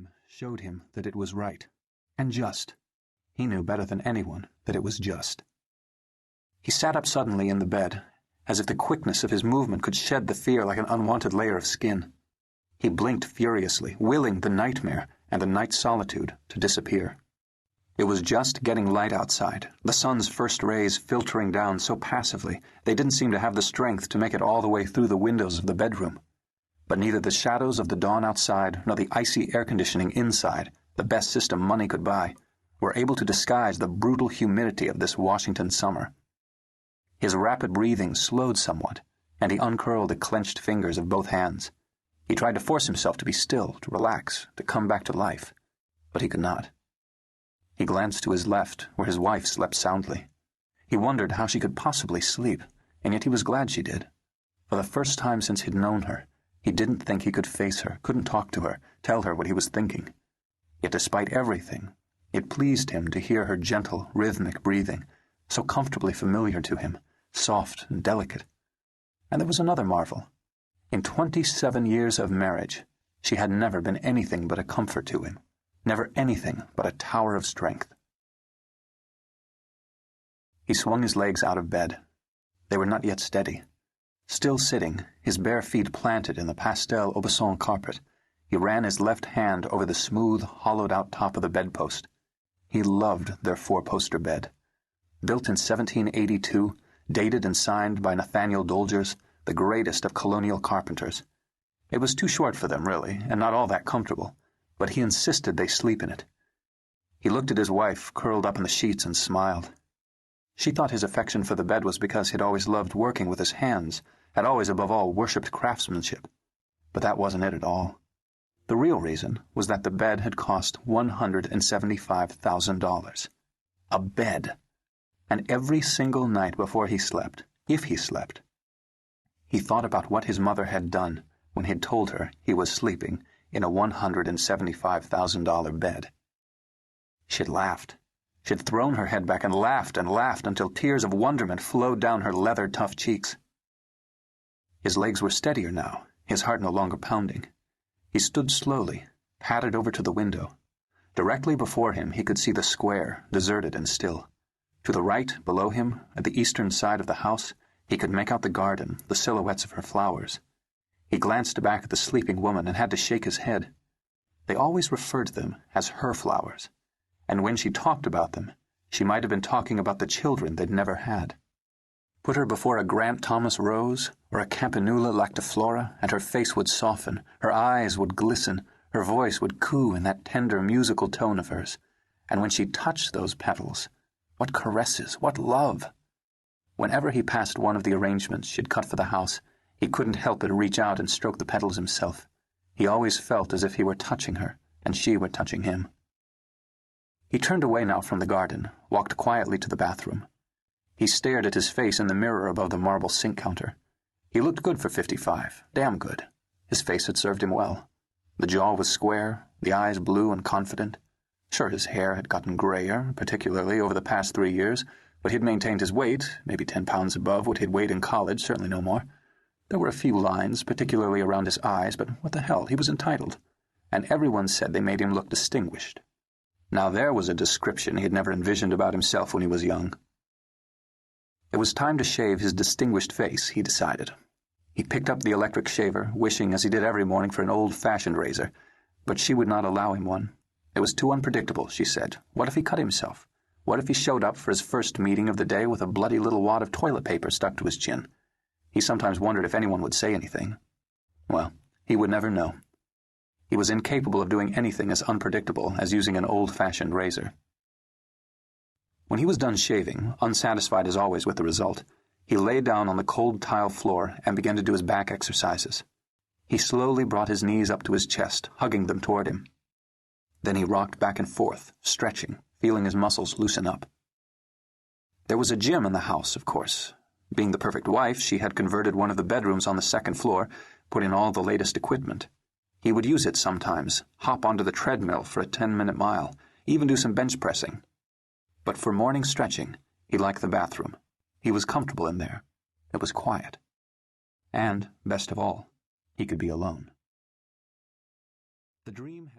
time showed him that it was right, and just. He knew better than anyone that it was just. He sat up suddenly in the bed, as if the quickness of his movement could shed the fear like an unwanted layer of skin. He blinked furiously, willing the nightmare and the night solitude to disappear. It was just getting light outside, the sun's first rays filtering down so passively they didn't seem to have the strength to make it all the way through the windows of the bedroom. But neither the shadows of the dawn outside nor the icy air conditioning inside, the best system money could buy, were able to disguise the brutal humidity of this Washington summer. His rapid breathing slowed somewhat, and he uncurled the clenched fingers of both hands. He tried to force himself to be still, to relax, to come back to life, but he could not. He glanced to his left, where his wife slept soundly. He wondered how she could possibly sleep, and yet he was glad she did. For the first time since he'd known her, he didn't think he could face her, couldn't talk to her, tell her what he was thinking. Yet despite everything, it pleased him to hear her gentle, rhythmic breathing, so comfortably familiar to him, soft and delicate. And there was another marvel. In 27 years of marriage, she had never been anything but a comfort to him, never anything but a tower of strength. He swung his legs out of bed. They were not yet steady. Still sitting, his bare feet planted in the pastel Aubusson carpet, he ran his left hand over the smooth, hollowed-out top of the bedpost. He loved their four-poster bed. Built in 1782, dated and signed by Nathaniel Dolgers, the greatest of colonial carpenters. It was too short for them, really, and not all that comfortable, but he insisted they sleep in it. He looked at his wife, curled up in the sheets, and smiled. She thought his affection for the bed was because he'd always loved working with his hands, had always above all worshipped craftsmanship. But that wasn't it at all. The real reason was that the bed had cost $175,000. A bed. And every single night before he slept, if he slept, he thought about what his mother had done when he'd told her he was sleeping in a $175,000 bed. She'd laughed. She'd thrown her head back and laughed until tears of wonderment flowed down her leather-tough cheeks. His legs were steadier now, his heart no longer pounding. He stood slowly, padded over to the window. Directly before him he could see the square, deserted and still. To the right, below him, at the eastern side of the house, he could make out the garden, the silhouettes of her flowers. He glanced back at the sleeping woman and had to shake his head. They always referred to them as her flowers, and when she talked about them, she might have been talking about the children they'd never had. Put her before a Grant Thomas rose or a Campanula lactiflora, and her face would soften, her eyes would glisten, her voice would coo in that tender musical tone of hers, and when she touched those petals, what caresses, what love! Whenever he passed one of the arrangements she'd cut for the house, he couldn't help but reach out and stroke the petals himself. He always felt as if he were touching her, and she were touching him. He turned away now from the garden, walked quietly to the bathroom. He stared at his face in the mirror above the marble sink counter. He looked good for 55, damn good. His face had served him well. The jaw was square, the eyes blue and confident. Sure, his hair had gotten grayer, particularly over the past 3 years, but he'd maintained his weight, maybe 10 pounds above what he'd weighed in college, certainly no more. There were a few lines, particularly around his eyes, but what the hell, he was entitled. And everyone said they made him look distinguished. Now there was a description he had never envisioned about himself when he was young. It was time to shave his distinguished face, he decided. He picked up the electric shaver, wishing, as he did every morning, for an old-fashioned razor, but she would not allow him one. It was too unpredictable, she said. What if he cut himself? What if he showed up for his first meeting of the day with a bloody little wad of toilet paper stuck to his chin? He sometimes wondered if anyone would say anything. Well, he would never know. He was incapable of doing anything as unpredictable as using an old-fashioned razor. When he was done shaving, unsatisfied as always with the result, he lay down on the cold tile floor and began to do his back exercises. He slowly brought his knees up to his chest, hugging them toward him. Then he rocked back and forth, stretching, feeling his muscles loosen up. There was a gym in the house, of course. Being the perfect wife, she had converted one of the bedrooms on the second floor, put in all the latest equipment. He would use it sometimes, hop onto the treadmill for a 10-minute mile, even do some bench pressing. But for morning stretching, he liked the bathroom. He was comfortable in there. It was quiet. And, best of all, he could be alone. The dream had